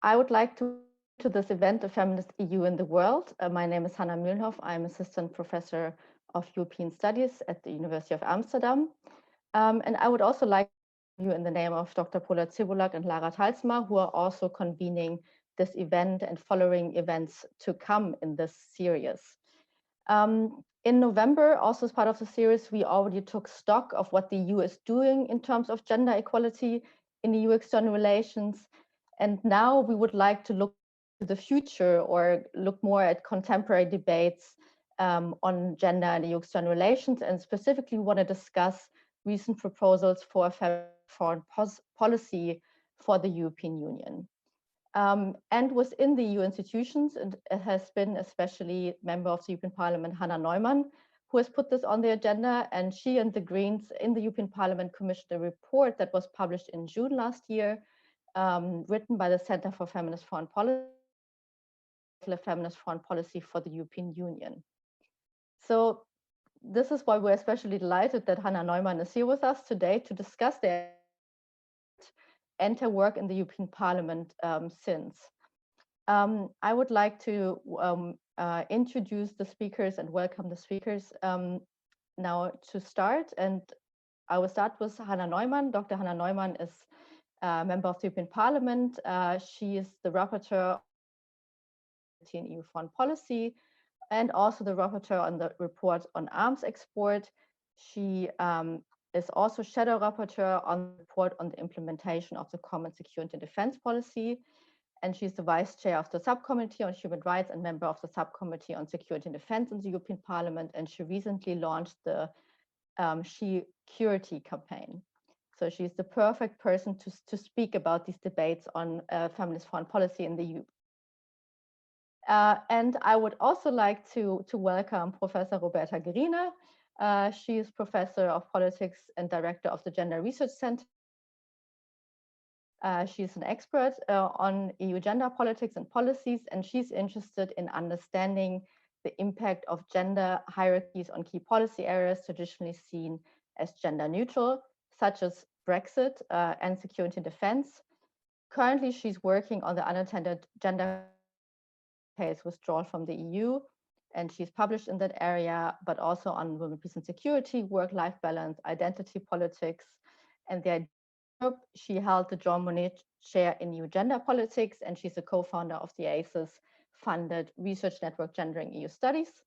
I would like to this event, A Feminist EU in the World. My name is Hannah Neumann. I'm Assistant Professor of European Studies at the University of Amsterdam. And I would also like you in the name of Dr. Pola Cebulak and Lara Talsma, who are also convening this event and following events to come in this series. In November, also as part of the series, we already took stock of what the EU is doing in terms of gender equality in EU external relations. And now we would like to look to the future or look more at contemporary debates on gender and EU external relations, and specifically want to discuss recent proposals for a foreign policy for the European Union. And within the EU institutions, it has been especially member of the European Parliament, Hannah Neumann, who has put this on the agenda, and she and the Greens in the European Parliament commissioned a report that was published in June last year, written by the Center for Feminist Foreign Policy, Feminist Foreign Policy for the European Union. So this is why we're especially delighted that Hannah Neumann is here with us today to discuss the and her work in the European Parliament since. I would like to introduce the speakers and welcome the speakers now to start. And I will start with Hannah Neumann. Dr. Hannah Neumann is a member of the European Parliament. She is the rapporteur in EU foreign policy and also the rapporteur on the report on arms export. She is also shadow rapporteur on the report on the implementation of the common security and defense policy. And she's the vice chair of the subcommittee on human rights and member of the subcommittee on security and defense in the European Parliament. And she recently launched the She-Curity campaign. So she's the perfect person to speak about these debates on feminist foreign policy in the EU. And I would also like to welcome Professor Roberta Guerrina. She is professor of politics and director of the Gender Research Center. She's an expert on EU gender politics and policies, and she's interested in understanding the impact of gender hierarchies on key policy areas traditionally seen as gender neutral, such as Brexit and security and defense. Currently, she's working on the unintended gender case withdrawal from the EU, and she's published in that area, but also on women, peace and security, work-life balance, identity politics, and the she held the Jean Monnet Chair in EU Gender Politics, and she's a co-founder of the ACES-funded research network Gendering EU Studies.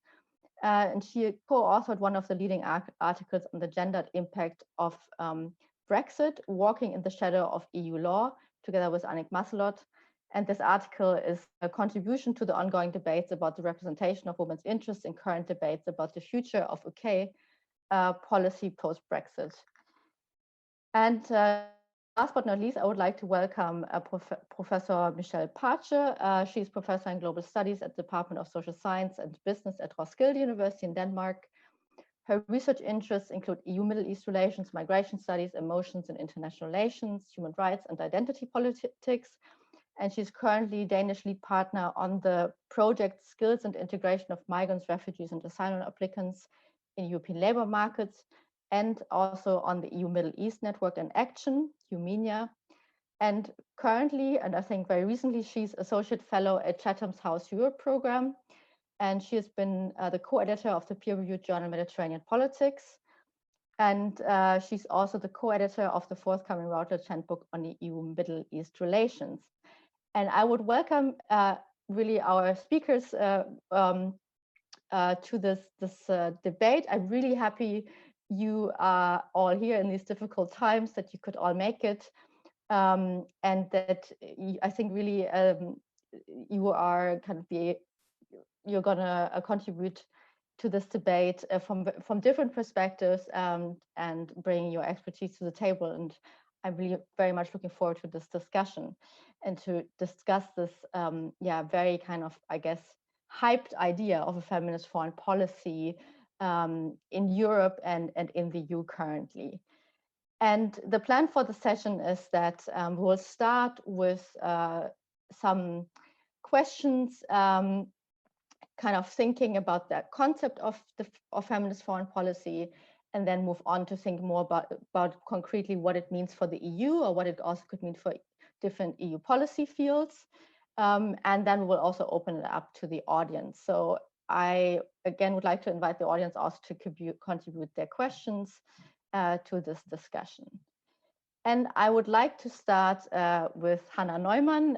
And she co-authored one of the leading articles on the gendered impact of Brexit, Walking in the Shadow of EU Law, together with Annick Masselot. And this article is a contribution to the ongoing debates about the representation of women's interests in current debates about the future of UK policy post-Brexit. And last but not least, I would like to welcome Professor Michelle Parche. She's professor in global studies at the Department of Social Science and Business at Roskilde University in Denmark. Her research interests include EU-Middle East relations, migration studies, emotions and international relations, human rights and identity politics. And she's currently Danish lead partner on the project Skills and Integration of Migrants, Refugees and Asylum Applicants in European labor markets, and also on the EU Middle East Network and Action, EUMENIA. And currently, and I think very recently, she's Associate Fellow at Chatham's House Europe program. And she has been the co-editor of the peer-reviewed journal Mediterranean Politics. And she's also the co-editor of the forthcoming Routledge Handbook on EU Middle East relations. And I would welcome really our speakers to this debate. I'm really happy you are all here in these difficult times, that you could all make it, and that I think really you are kind of you're gonna contribute to this debate from different perspectives and bringing your expertise to the table. And I'm really very much looking forward to this discussion and to discuss this, very kind of, I guess, hyped idea of a feminist foreign policy in Europe and in the EU currently. And the plan for the session is that we'll start with some questions, kind of thinking about the concept of feminist foreign policy, and then move on to think more about concretely what it means for the EU, or what it also could mean for different EU policy fields. And then we'll also open it up to the audience. So I, again, would like to invite the audience also to contribute their questions to this discussion. And I would like to start with Hannah Neumann.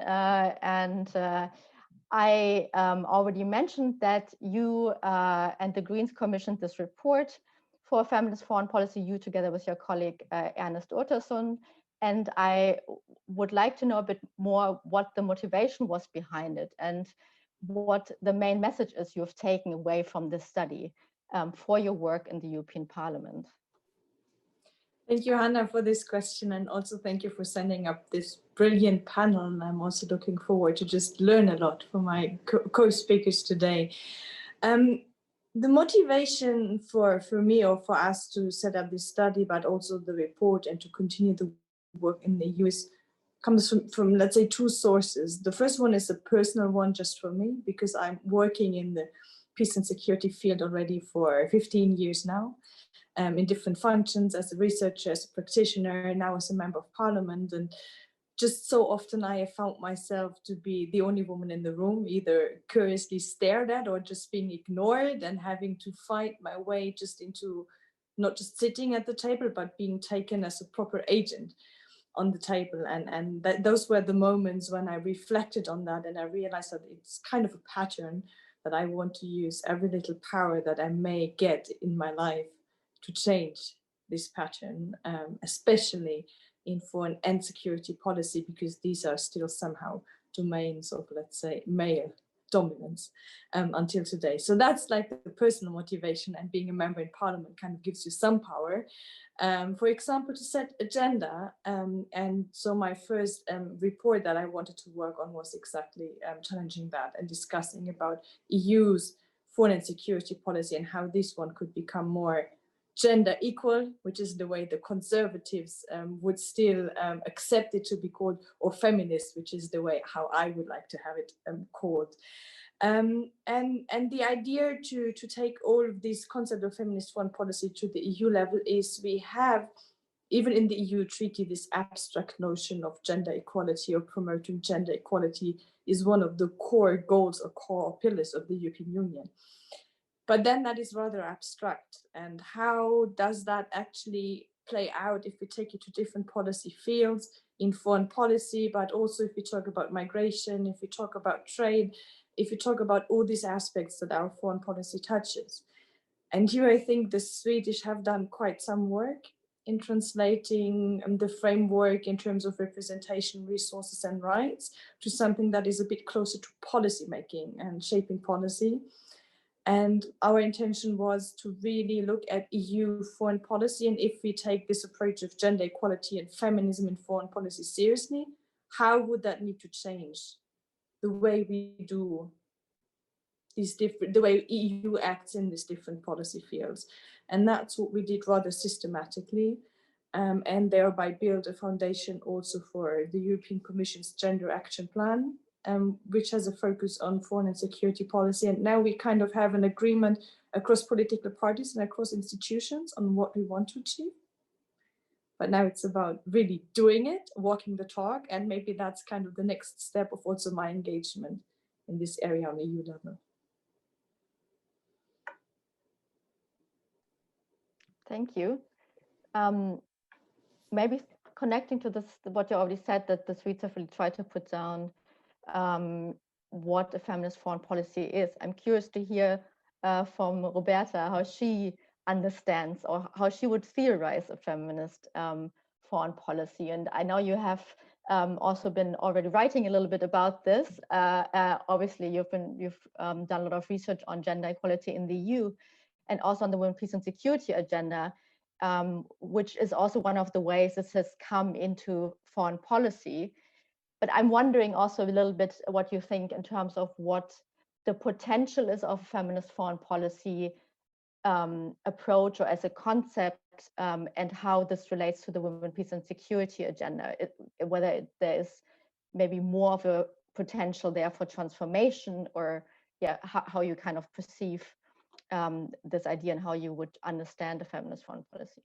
I already mentioned that you and the Greens commissioned this report for feminist foreign policy, you together with your colleague Ernest Urtasun. And I would like to know a bit more what the motivation was behind it and what the main message is you've taken away from this study for your work in the European Parliament. Thank you, Hannah, for this question, and also thank you for sending up this brilliant panel. And I'm also looking forward to just learn a lot from my co-speakers today. The motivation for me or for us to set up this study, but also the report and to continue the work in the EU comes from, let's say, two sources. The first one is a personal one just for me, because I'm working in the peace and security field already for 15 years now, in different functions, as a researcher, as a practitioner, now as a member of parliament. And just so often I have found myself to be the only woman in the room, either curiously stared at or just being ignored, and having to fight my way just into not just sitting at the table, but being taken as a proper agent on the table. And those were the moments when I reflected on that, and I realized that it's kind of a pattern that I want to use every little power that I may get in my life to change this pattern, especially in foreign and security policy, because these are still somehow domains of, let's say, male dominance until today. So that's like the personal motivation, and being a member in parliament kind of gives you some power, for example, to set agenda. And so my first report that I wanted to work on was exactly challenging that and discussing about EU's foreign and security policy and how this one could become more gender equal, which is the way the conservatives would still accept it to be called, or feminist, which is the way how I would like to have it called. And the idea to take all of these concepts of feminist foreign policy to the EU level is we have, even in the EU treaty, this abstract notion of gender equality or promoting gender equality is one of the core goals or core pillars of the European Union. But then that is rather abstract. And how does that actually play out if we take it to different policy fields in foreign policy, but also if we talk about migration, if we talk about trade, if we talk about all these aspects that our foreign policy touches. And here I think the Swedish have done quite some work in translating the framework in terms of representation, resources and rights to something that is a bit closer to policy making and shaping policy. And our intention was to really look at EU foreign policy, and if we take this approach of gender equality and feminism in foreign policy seriously, how would that need to change the way we do these different, the way EU acts in these different policy fields? And that's what we did rather systematically, and thereby build a foundation also for the European Commission's Gender Action Plan, which has a focus on foreign and security policy. And now we kind of have an agreement across political parties and across institutions on what we want to achieve. But now it's about really doing it, walking the talk, and maybe that's kind of the next step of also my engagement in this area on the EU level. Thank you. Maybe connecting to this, what you already said, that the Swedes have really tried to put down what a feminist foreign policy is. I'm curious to hear from Roberta how she understands or how she would theorize a feminist foreign policy. And I know you have also been already writing a little bit about this. Obviously, you've done a lot of research on gender equality in the EU and also on the women, peace and security agenda, which is also one of the ways this has come into foreign policy. But I'm wondering also a little bit what you think in terms of what the potential is of a feminist foreign policy approach or as a concept, and how this relates to the women, peace and security agenda, whether there is maybe more of a potential there for transformation, or how you kind of perceive this idea and how you would understand a feminist foreign policy.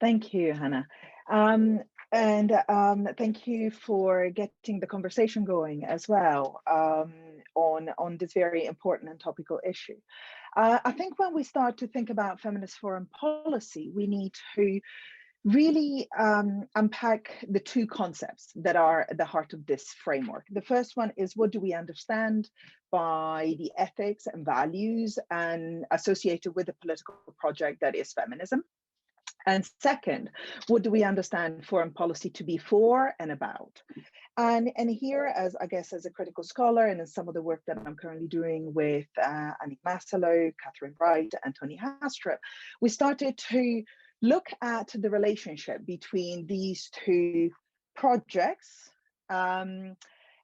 Thank you, Hannah. And thank you for getting the conversation going as well on this very important and topical issue. I think when we start to think about feminist foreign policy, we need to really unpack the two concepts that are at the heart of this framework. The first one is, what do we understand by the ethics and values and associated with the political project that is feminism? And second, what do we understand foreign policy to be for and about? And here, as I guess, as a critical scholar, and in some of the work that I'm currently doing with Annick Maslow, Catherine Wright, and Tony Hastrup, we started to look at the relationship between these two projects and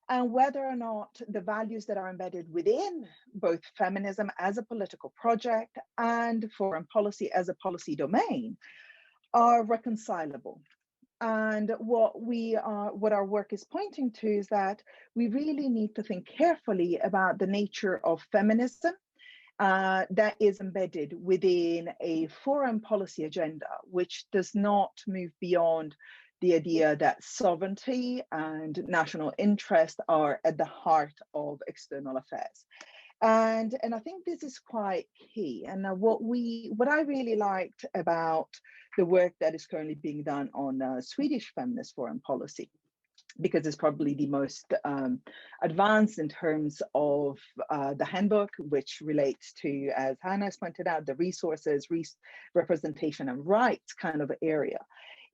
whether or not the values that are embedded within both feminism as a political project and foreign policy as a policy domain are reconcilable. And what our work is pointing to is that we really need to think carefully about the nature of feminism that is embedded within a foreign policy agenda, which does not move beyond the idea that sovereignty and national interest are at the heart of external affairs. And I think this is quite key. And what I really liked about the work that is currently being done on Swedish feminist foreign policy, because it's probably the most advanced in terms of the handbook, which relates to, as Hannah has pointed out, the resources, representation and rights kind of area,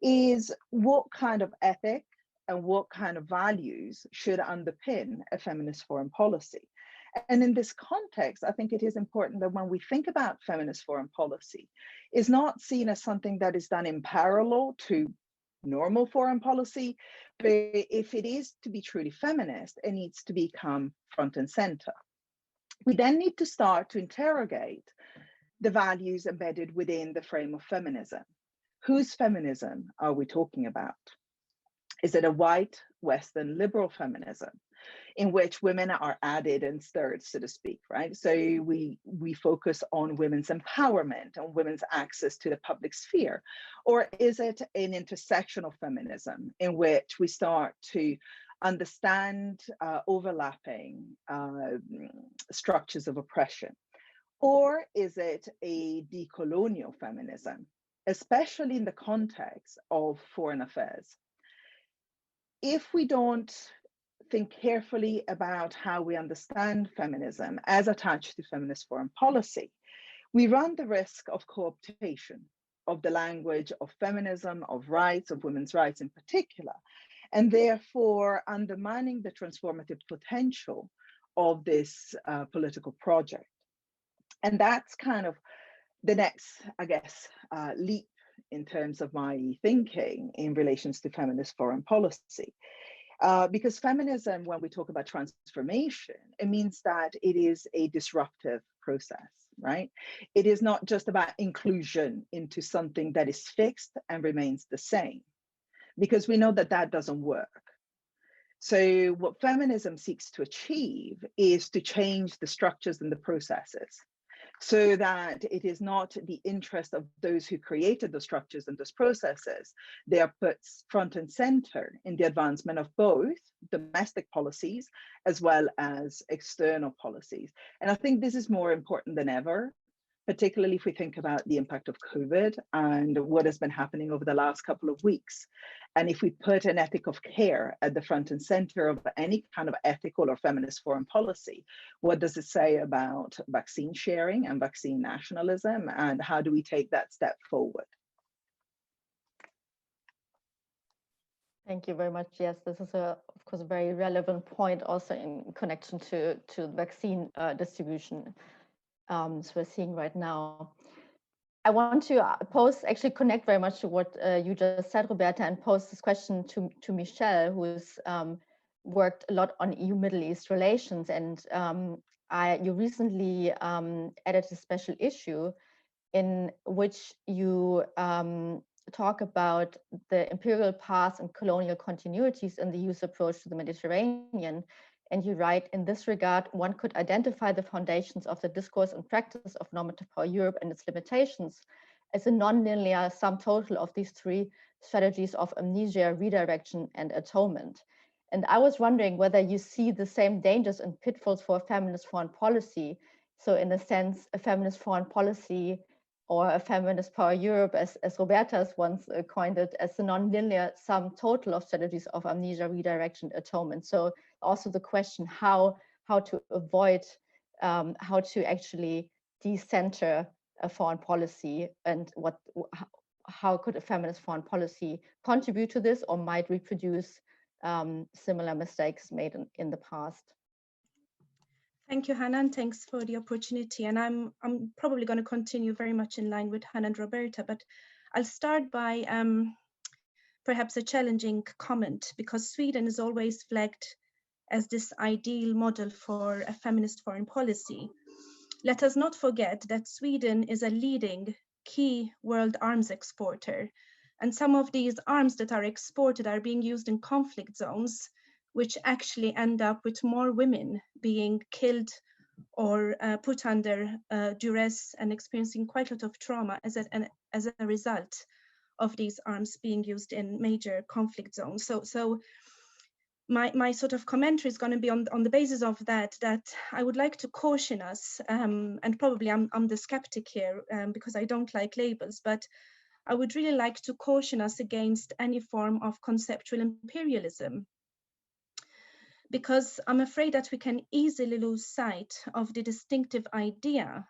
is what kind of ethic and what kind of values should underpin a feminist foreign policy. And in this context, I think it is important that when we think about feminist foreign policy, it's not seen as something that is done in parallel to normal foreign policy, but if it is to be truly feminist, it needs to become front and center. We then need to start to interrogate the values embedded within the frame of feminism. Whose feminism are we talking about? Is it a white, Western, liberal feminism, in which women are added and stirred, so to speak, right? So we focus on women's empowerment and women's access to the public sphere? Or is it an intersectional feminism in which we start to understand overlapping structures of oppression? Or is it a decolonial feminism, especially in the context of foreign affairs? If we don't think carefully about how we understand feminism as attached to feminist foreign policy, we run the risk of co-optation of the language of feminism, of rights, of women's rights in particular, and therefore undermining the transformative potential of this political project. And that's kind of the next, I guess, leap in terms of my thinking in relations to feminist foreign policy. Because feminism, when we talk about transformation, it means that it is a disruptive process, right? It is not just about inclusion into something that is fixed and remains the same, because we know that that doesn't work. So what feminism seeks to achieve is to change the structures and the processes, so that it is not the interest of those who created the structures and those processes. They are put front and center in the advancement of both domestic policies as well as external policies. And I think this is more important than ever, particularly if we think about the impact of COVID and what has been happening over the last couple of weeks. And if we put an ethic of care at the front and center of any kind of ethical or feminist foreign policy, what does it say about vaccine sharing and vaccine nationalism, and how do we take that step forward? Thank you very much. Yes, this is of course, a very relevant point also in connection to vaccine distribution. So we're seeing right now. I want to actually connect very much to what you just said, Roberta, and pose this question to Michelle, who's worked a lot on EU Middle East relations. And you recently added a special issue in which you talk about the imperial past and colonial continuities in the EU's approach to the Mediterranean. And you write, in this regard, one could identify the foundations of the discourse and practice of normative power Europe and its limitations as a non-linear sum total of these three strategies of amnesia, redirection, and atonement. And I was wondering whether you see the same dangers and pitfalls for feminist foreign policy. So in a sense, a feminist foreign policy or a feminist power Europe, as Roberta once coined it, as a non-linear sum total of strategies of amnesia, redirection, atonement. So also the question how to avoid, how to actually decenter a foreign policy, and how could a feminist foreign policy contribute to this, or might reproduce similar mistakes made in the past. Thank you, Hannah, and thanks for the opportunity. And I'm probably going to continue very much in line with Hannah and Roberta, but I'll start by perhaps a challenging comment, because Sweden is always flagged as this ideal model for a feminist foreign policy. Let us not forget that Sweden is a leading key world arms exporter, and some of these arms that are exported are being used in conflict zones, which actually end up with more women being killed or put under duress and experiencing quite a lot of trauma as a result of these arms being used in major conflict zones. So my sort of commentary is going to be on the basis of that I would like to caution us, and probably I'm the skeptic here because I don't like labels, but I would really like to caution us against any form of conceptual imperialism, because I'm afraid that we can easily lose sight of the distinctive idea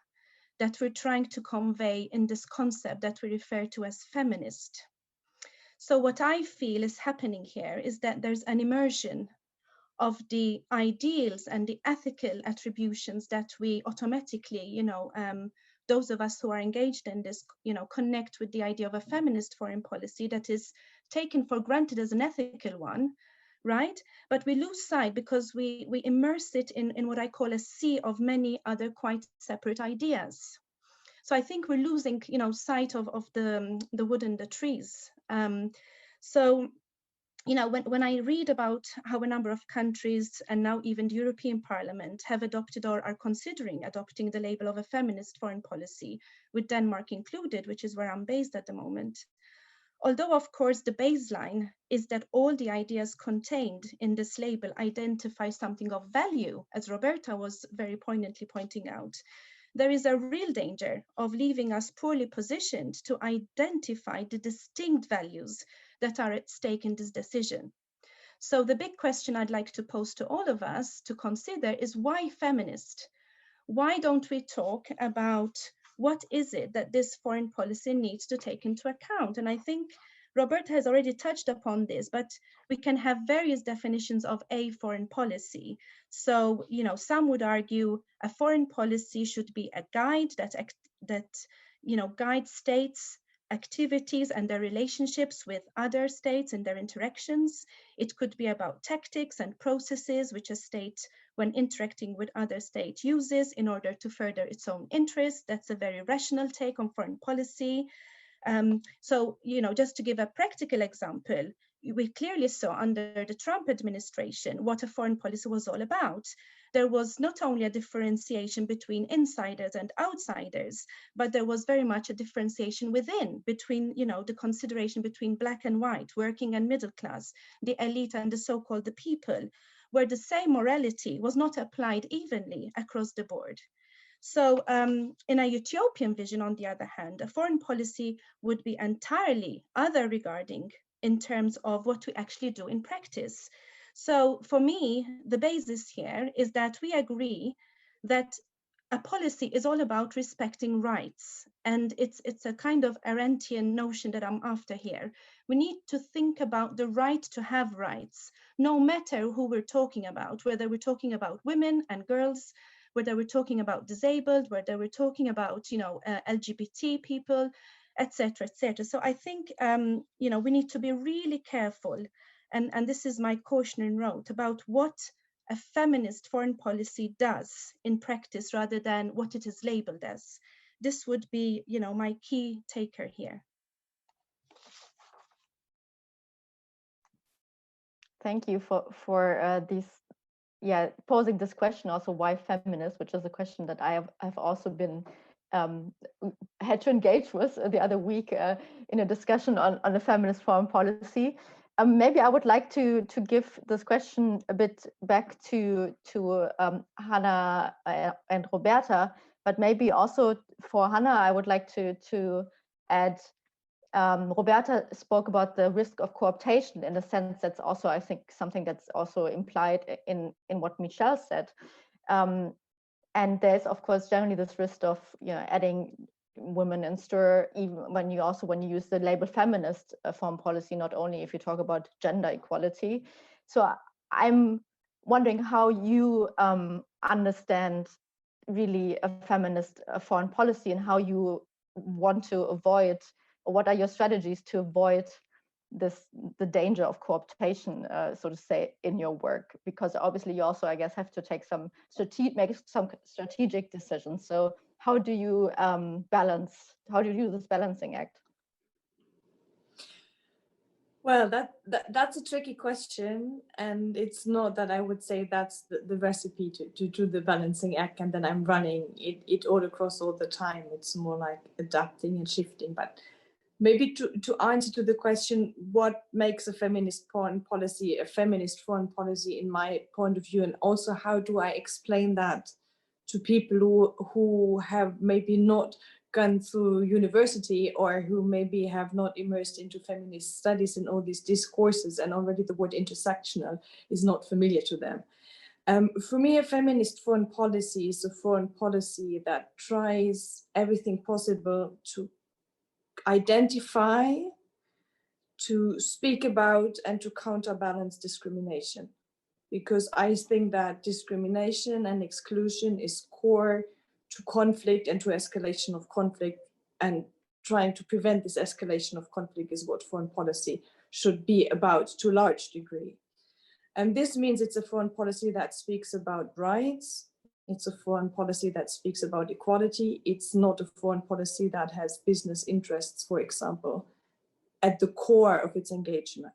that we're trying to convey in this concept that we refer to as feminist. So what I feel is happening here is that there's an immersion of the ideals and the ethical attributions that we automatically, those of us who are engaged in this, connect with the idea of a feminist foreign policy that is taken for granted as an ethical one, right? But we lose sight because we immerse it in what I call a sea of many other quite separate ideas. So I think we're losing, sight of the wood and the trees. So, when I read about how a number of countries and now even the European Parliament have adopted or are considering adopting the label of a feminist foreign policy, with Denmark included, which is where I'm based at the moment. Although, of course, the baseline is that all the ideas contained in this label identify something of value, as Roberta was very poignantly pointing out, there is a real danger of leaving us poorly positioned to identify the distinct values that are at stake in this decision. So the big question I'd like to pose to all of us to consider is, why feminist? Why don't we talk about what is it that this foreign policy needs to take into account? And I think Roberta has already touched upon this, but we can have various definitions of a foreign policy. So, some would argue a foreign policy should be a guide that guides states' activities and their relationships with other states and their interactions. It could be about tactics and processes which a state, when interacting with other states, uses in order to further its own interests. That's a very rational take on foreign policy. So, just to give a practical example, we clearly saw under the Trump administration what a foreign policy was all about. There was not only a differentiation between insiders and outsiders, but there was very much a differentiation within, between, the consideration between black and white, working and middle class, the elite and the so-called the people, where the same morality was not applied evenly across the board. So in a utopian vision, on the other hand, a foreign policy would be entirely other regarding in terms of what we actually do in practice. So for me, the basis here is that we agree that a policy is all about respecting rights. And it's a kind of Arendtian notion that I'm after here. We need to think about the right to have rights, no matter who we're talking about, whether we're talking about women and girls, whether we're talking about disabled, whether we're talking about, LGBT people, etc., etc. So I think, we need to be really careful, and this is my cautionary note about what a feminist foreign policy does in practice rather than what it is labeled as. This would be, my key taker here. Thank you for these. Posing this question also, why feminist, which is a question that I've also been had to engage with the other week in a discussion on a feminist foreign policy. Maybe I would like to give this question a bit back to Hannah and Roberta, but maybe also for Hannah, I would like to add. Roberta spoke about the risk of co-optation. In a sense, that's also, I think, something that's also implied in what Michelle said. And there's, of course, generally this risk of adding women in stir, even when you use the label feminist foreign policy, not only if you talk about gender equality. So I'm wondering how you understand really a feminist foreign policy and how you want to avoid, or what are your strategies to avoid the danger of co-optation, so to say, in your work? Because obviously you also, I guess, have to take make some strategic decisions. So how do you how do you do this balancing act? Well, that's a tricky question, and it's not that I would say that's the recipe to do the balancing act and then I'm running it all across all the time. It's more like adapting and shifting. But maybe to answer to the question, what makes a feminist foreign policy a feminist foreign policy in my point of view, and also how do I explain that to people who have maybe not gone through university or who maybe have not immersed into feminist studies and all these discourses, and already the word intersectional is not familiar to them. For me, a feminist foreign policy is a foreign policy that tries everything possible to identify, to speak about, and to counterbalance discrimination. Because I think that discrimination and exclusion is core to conflict and to escalation of conflict, and trying to prevent this escalation of conflict is what foreign policy should be about to a large degree. And this means it's a foreign policy that speaks about rights. It's a foreign policy that speaks about equality. It's not a foreign policy that has business interests, for example, at the core of its engagement.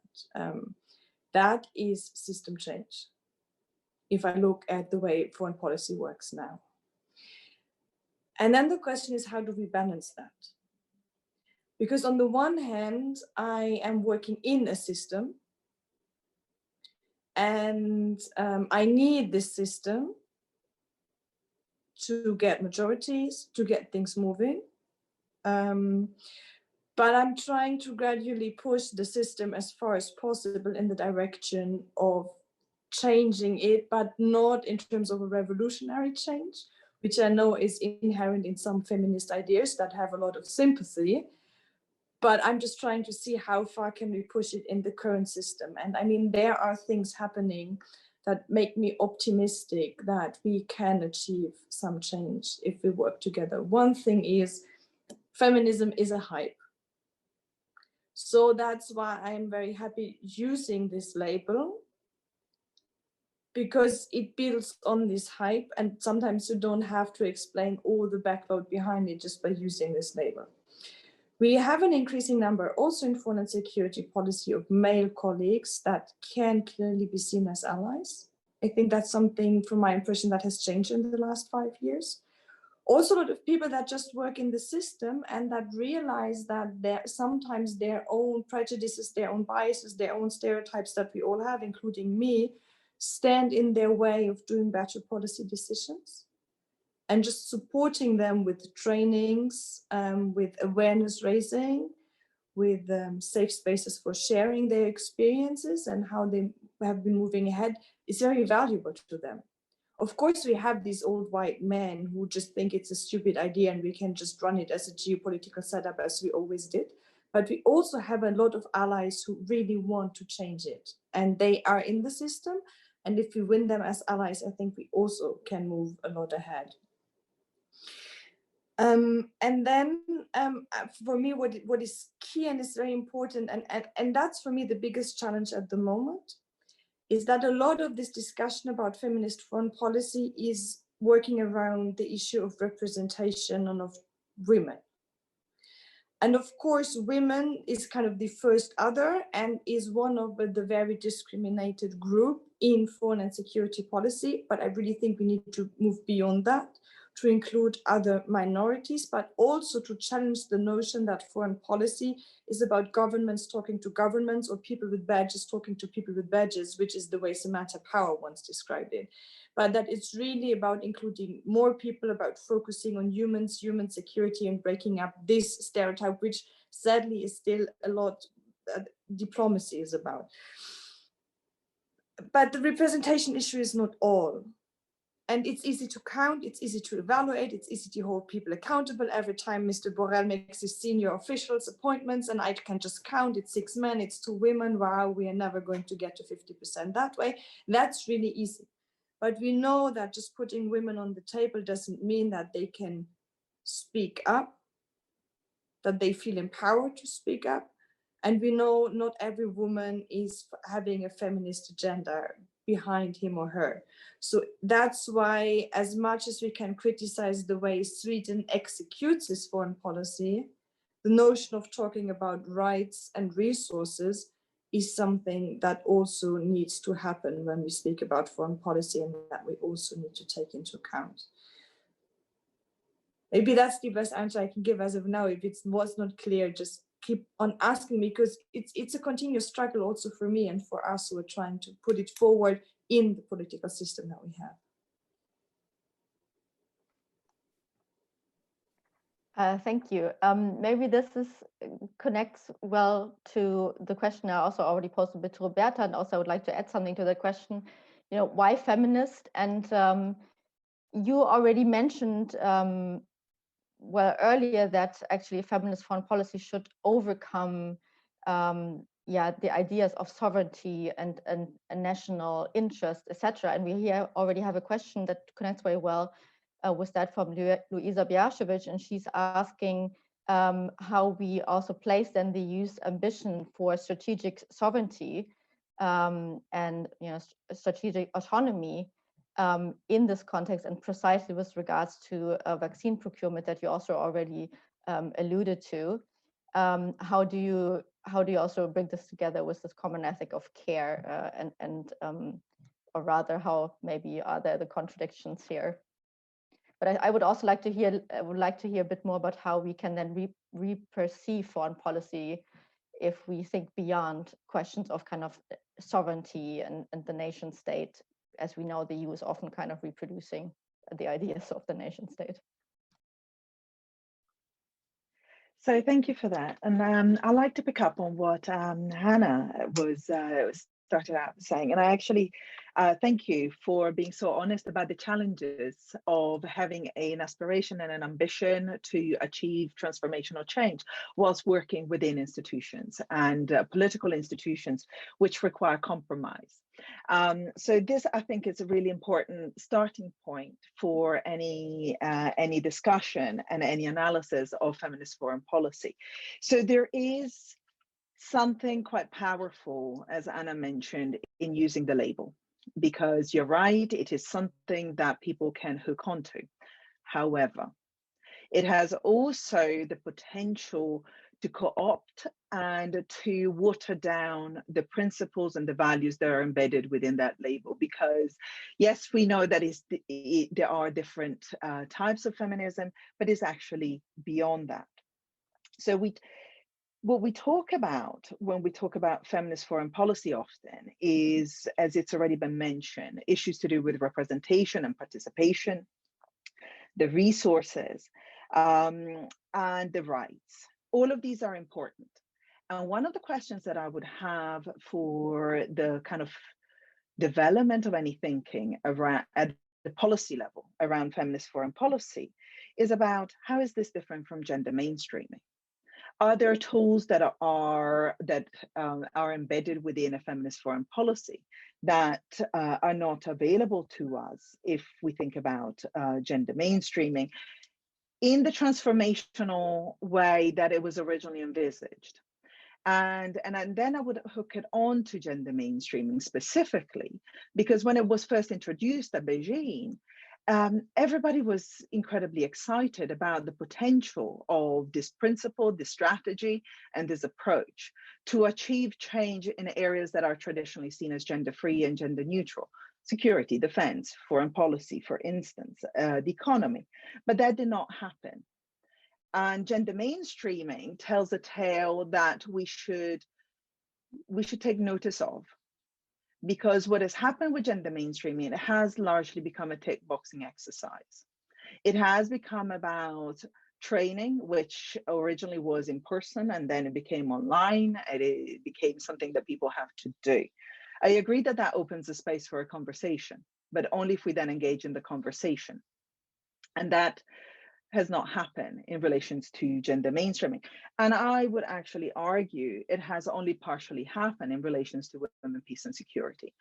That is system change, if I look at the way foreign policy works now. And then the question is, how do we balance that? Because on the one hand, I am working in a system, and I need this system to get majorities, to get things moving. But I'm trying to gradually push the system as far as possible in the direction of changing it, but not in terms of a revolutionary change, which I know is inherent in some feminist ideas that have a lot of sympathy. But I'm just trying to see how far can we push it in the current system. And I mean, there are things happening that make me optimistic that we can achieve some change if we work together. One thing is, feminism is a hype. So that's why I'm very happy using this label, because it builds on this hype, and sometimes you don't have to explain all the backload behind it just by using this label. We have an increasing number also in foreign and security policy of male colleagues that can clearly be seen as allies. I think that's something, from my impression, that has changed in the last 5 years. Also, a lot of people that just work in the system and that realize that sometimes their own prejudices, their own biases, their own stereotypes that we all have, including me, stand in their way of doing better policy decisions. And just supporting them with trainings, with awareness raising, with safe spaces for sharing their experiences and how they have been moving ahead is very valuable to them. Of course, we have these old white men who just think it's a stupid idea and we can just run it as a geopolitical setup as we always did. But we also have a lot of allies who really want to change it, and they are in the system. And if we win them as allies, I think we also can move a lot ahead. And then for me, what is key and is very important, and that's for me the biggest challenge at the moment, is that a lot of this discussion about feminist foreign policy is working around the issue of representation and of women. And of course, women is kind of the first other and is one of the very discriminated group in foreign and security policy. But I really think we need to move beyond that. to include other minorities, but also to challenge the notion that foreign policy is about governments talking to governments or people with badges talking to people with badges, which is the way Samantha Power once described it. But that it's really about including more people, about focusing on humans, human security, and breaking up this stereotype, which sadly is still a lot diplomacy is about. But the representation issue is not all. And it's easy to count, it's easy to evaluate, it's easy to hold people accountable. Every time Mr. Borrell makes his senior officials appointments and I can just count, it's 6 men, it's 2 women, wow, we are never going to get to 50% that way. That's really easy. But we know that just putting women on the table doesn't mean that they can speak up, that they feel empowered to speak up. And we know not every woman is having a feminist agenda behind him or her. So that's why, as much as we can criticize the way Sweden executes its foreign policy, the notion of talking about rights and resources is something that also needs to happen when we speak about foreign policy, and that we also need to take into account. Maybe that's the best answer I can give as of now. If it was not clear, just keep on asking me, because it's a continuous struggle also for me and for us who are trying to put it forward in the political system that we have. Thank you. Maybe this connects well to the question I also already posed a bit to Roberta, and also I would like to add something to that question. You know, why feminist? And you already mentioned well earlier that actually feminist foreign policy should overcome the ideas of sovereignty and national interest, etc. And we here already have a question that connects very well with that from Luisa Biaszewicz, and she's asking how we also place then the EU's ambition for strategic sovereignty and strategic autonomy in this context, and precisely with regards to vaccine procurement that you also already alluded to. How do you also bring this together with this common ethic of care, or rather, how maybe are there the contradictions here? But I would also like to hear a bit more about how we can then re-perceive foreign policy if we think beyond questions of kind of sovereignty and the nation state. As we know, the EU is often kind of reproducing the ideas of the nation state. So thank you for that. And I'd like to pick up on what Hannah was started out saying. And I actually thank you for being so honest about the challenges of having an aspiration and an ambition to achieve transformational change whilst working within institutions and political institutions which require compromise. So this, I think, is a really important starting point for any discussion and any analysis of feminist foreign policy. So there is something quite powerful, as Anna mentioned, in using the label, because you're right, it is something that people can hook onto. However, it has also the potential to co-opt and to water down the principles and the values that are embedded within that label. Because yes, we know that there are different types of feminism, but it's actually beyond that. So what we talk about when we talk about feminist foreign policy often is, as it's already been mentioned, issues to do with representation and participation, the resources, and the rights. All of these are important. And one of the questions that I would have for the kind of development of any thinking around at the policy level around feminist foreign policy is about how is this different from gender mainstreaming? Are there tools that are embedded within a feminist foreign policy that are not available to us if we think about gender mainstreaming in the transformational way that it was originally envisaged? And then I would hook it on to gender mainstreaming specifically, because when it was first introduced at Beijing, everybody was incredibly excited about the potential of this principle, this strategy, and this approach to achieve change in areas that are traditionally seen as gender-free and gender-neutral, security, defense, foreign policy, for instance, the economy. But that did not happen. And gender mainstreaming tells a tale that we should take notice of, because what has happened with gender mainstreaming, it has largely become a tick boxing exercise. It has become about training, which originally was in person and then it became online, and it became something that people have to do. I agree that that opens a space for a conversation, but only if we then engage in the conversation. And that has not happened in relations to gender mainstreaming. And I would actually argue it has only partially happened in relations to women, peace and security.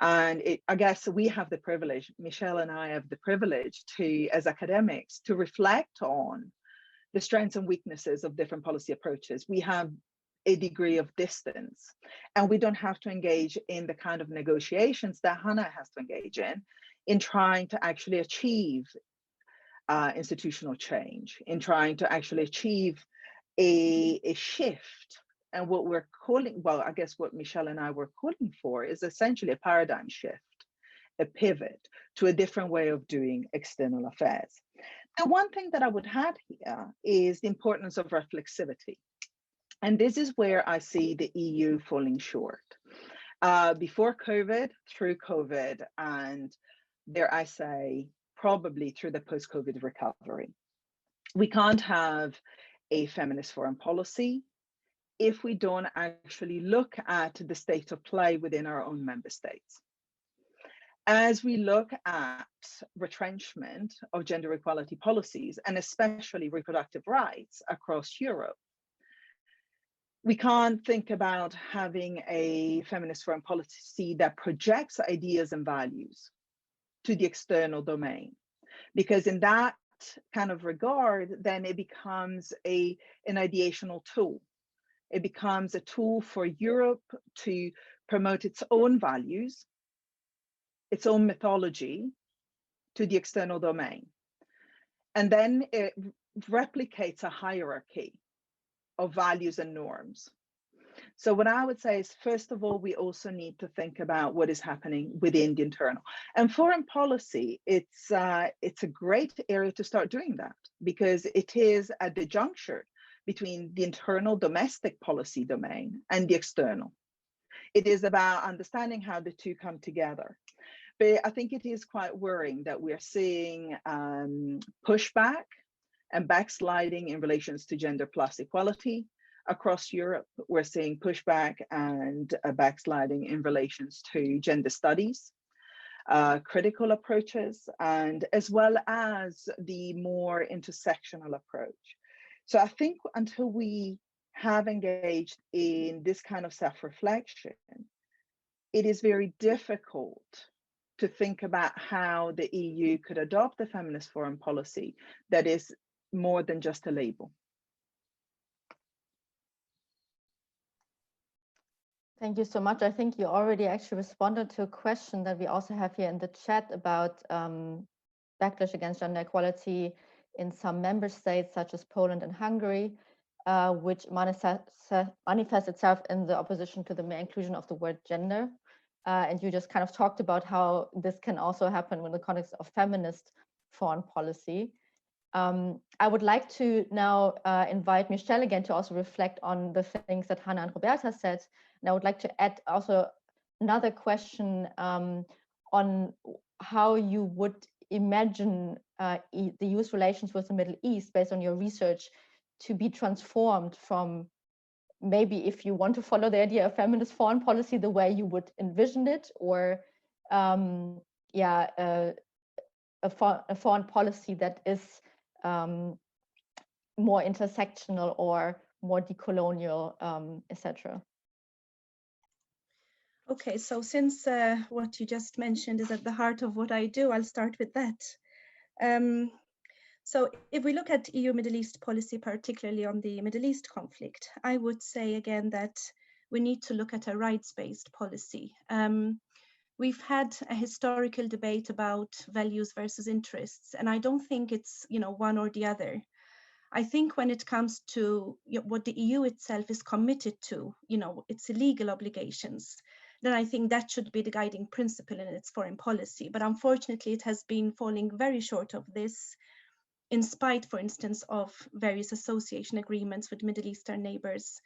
And I guess we have the privilege, Michelle and I have the privilege to, as academics, to reflect on the strengths and weaknesses of different policy approaches. We have a degree of distance, and we don't have to engage in the kind of negotiations that Hannah has to engage in trying to actually achieve institutional change, in trying to actually achieve a shift. And what we're calling, well, I guess what Michelle and I were calling for is essentially a paradigm shift, a pivot to a different way of doing external affairs. The one thing that I would add here is the importance of reflexivity. And this is where I see the EU falling short. Before COVID, through COVID, and dare I say, probably through the post-COVID recovery. We can't have a feminist foreign policy if we don't actually look at the state of play within our own member states. As we look at retrenchment of gender equality policies, and especially reproductive rights across Europe, we can't think about having a feminist foreign policy that projects ideas and values to the external domain, because in that kind of regard, then it becomes an ideational tool. It becomes a tool for Europe to promote its own values, its own mythology to the external domain. And then it replicates a hierarchy of values and norms. So what I would say is, first of all, we also need to think about what is happening within the internal. And foreign policy, it's a great area to start doing that, because it is at the juncture between the internal domestic policy domain and the external. It is about understanding how the two come together. But I think it is quite worrying that we're seeing pushback and backsliding in relations to gender plus equality. Across Europe, we're seeing pushback and backsliding in relations to gender studies, critical approaches, and as well as the more intersectional approach. So I think until we have engaged in this kind of self-reflection, it is very difficult to think about how the EU could adopt a feminist foreign policy that is more than just a label. Thank you so much. I think you already actually responded to a question that we also have here in the chat about backlash against gender equality in some member states, such as Poland and Hungary, which manifests itself in the opposition to the mere inclusion of the word gender. And you just kind of talked about how this can also happen in the context of feminist foreign policy. I would like to now invite Michelle again to also reflect on the things that Hannah and Roberta said. And I would like to add also another question on how you would imagine the EU's relations with the Middle East, based on your research, to be transformed from, maybe if you want to follow the idea of feminist foreign policy the way you would envision it, or a foreign policy that is more intersectional or more decolonial, etc. Okay, so since what you just mentioned is at the heart of what I do, I'll start with that. So if we look at EU Middle East policy, particularly on the Middle East conflict, I would say again that we need to look at a rights-based policy. We've had a historical debate about values versus interests, and I don't think it's one or the other. I think when it comes to what the EU itself is committed to, its legal obligations, then I think that should be the guiding principle in its foreign policy. But unfortunately, it has been falling very short of this, in spite, for instance, of various association agreements with Middle Eastern neighbors,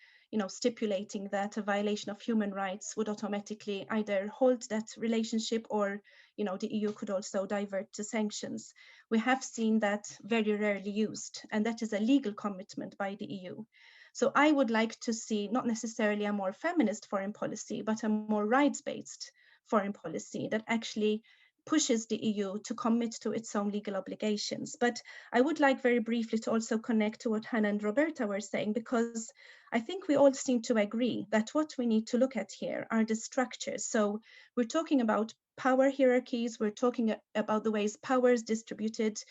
stipulating that a violation of human rights would automatically either halt that relationship, or, the EU could also divert to sanctions. We have seen that very rarely used, and that is a legal commitment by the EU. So I would like to see not necessarily a more feminist foreign policy, but a more rights-based foreign policy that actually pushes the EU to commit to its own legal obligations. But I would like very briefly to also connect to what Hannah and Roberta were saying, because I think we all seem to agree that what we need to look at here are the structures. So we're talking about power hierarchies, we're talking about the ways power is distributed,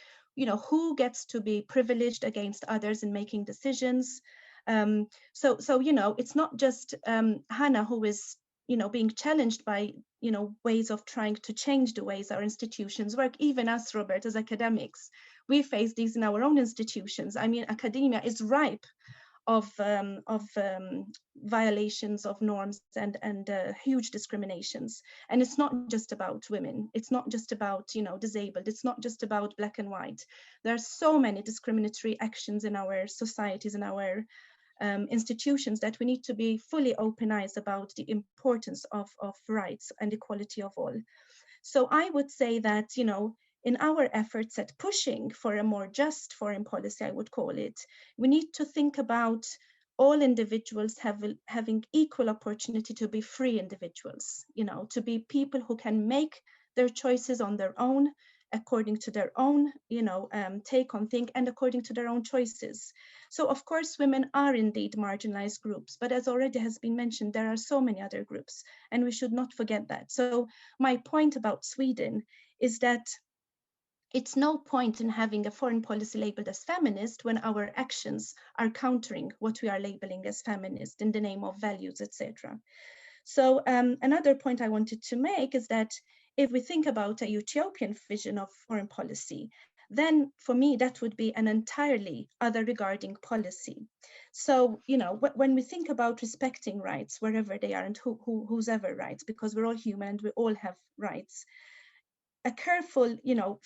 who gets to be privileged against others in making decisions. So it's not just Hannah who is being challenged by ways of trying to change the ways our institutions work. Even us, Robert, as academics, we face these in our own institutions. I mean, academia is ripe of violations of norms and huge discriminations. And it's not just about women. It's not just about disabled. It's not just about black and white. There are so many discriminatory actions in our societies, in our institutions, that we need to be fully open eyes about the importance of rights and equality of all. So I would say that, in our efforts at pushing for a more just foreign policy, I would call it, we need to think about all individuals having equal opportunity to be free individuals, to be people who can make their choices on their own, according to their own, take on things, and according to their own choices. So of course, women are indeed marginalized groups, but as already has been mentioned, there are so many other groups, and we should not forget that. So my point about Sweden is that it's no point in having a foreign policy labeled as feminist when our actions are countering what we are labeling as feminist in the name of values, etc. So another point I wanted to make is that if we think about a utopian vision of foreign policy, then for me, that would be an entirely other regarding policy. So, when we think about respecting rights, wherever they are and whose ever rights, because we're all human and we all have rights, a careful,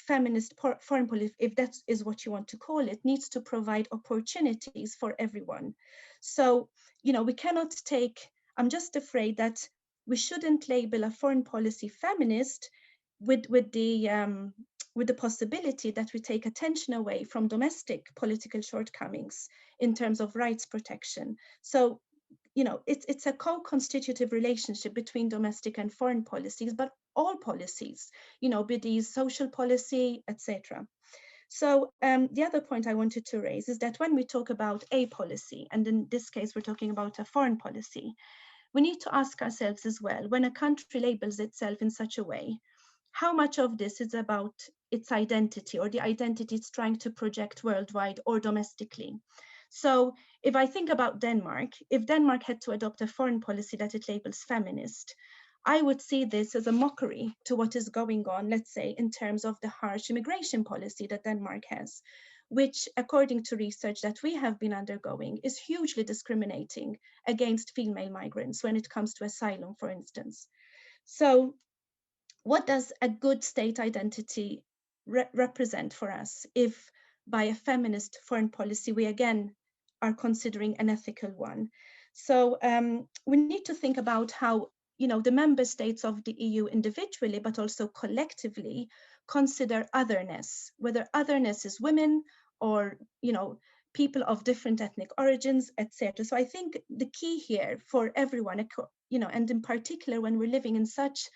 feminist foreign policy, if that is what you want to call it, needs to provide opportunities for everyone. So, we cannot take, I'm just afraid that we shouldn't label a foreign policy feminist with the possibility that we take attention away from domestic political shortcomings in terms of rights protection. So, it's a co-constitutive relationship between domestic and foreign policies, but all policies, be these social policy, etc. So the other point I wanted to raise is that when we talk about a policy, and in this case, we're talking about a foreign policy, we need to ask ourselves as well, when a country labels itself in such a way, how much of this is about its identity or the identity it's trying to project worldwide or domestically? So if I think about Denmark, if Denmark had to adopt a foreign policy that it labels feminist, I would see this as a mockery to what is going on, let's say, in terms of the harsh immigration policy that Denmark has, which, according to research that we have been undergoing, is hugely discriminating against female migrants when it comes to asylum, for instance. So what does a good state identity represent for us if by a feminist foreign policy we again are considering an ethical one? So we need to think about how the member states of the EU individually, but also collectively, consider otherness, whether otherness is women or people of different ethnic origins, etc. So I think the key here for everyone, and in particular when we're living in such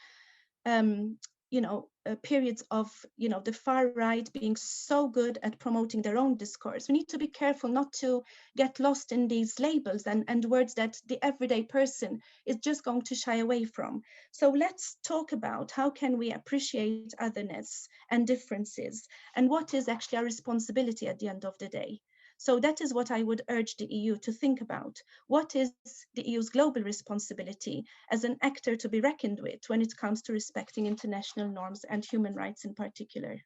periods of the far right being so good at promoting their own discourse, we need to be careful not to get lost in these labels and words that the everyday person is just going to shy away from. So let's talk about how can we appreciate otherness and differences, and what is actually our responsibility at the end of the day. So that is what I would urge the EU to think about. What is the EU's global responsibility as an actor to be reckoned with when it comes to respecting international norms and human rights in particular?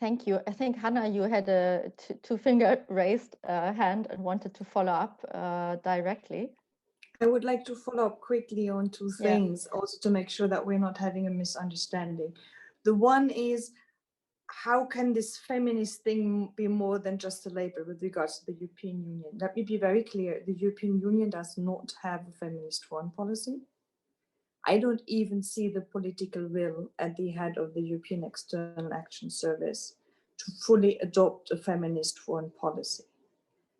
Thank you. I think, Hannah, you had a two-finger raised hand and wanted to follow up directly. I would like to follow up quickly on two things, also to make sure that we're not having a misunderstanding. The one is, how can this feminist thing be more than just a label with regards to the European Union? Let me be very clear. The European Union does not have a feminist foreign policy. I don't even see the political will at the head of the European External Action Service to fully adopt a feminist foreign policy.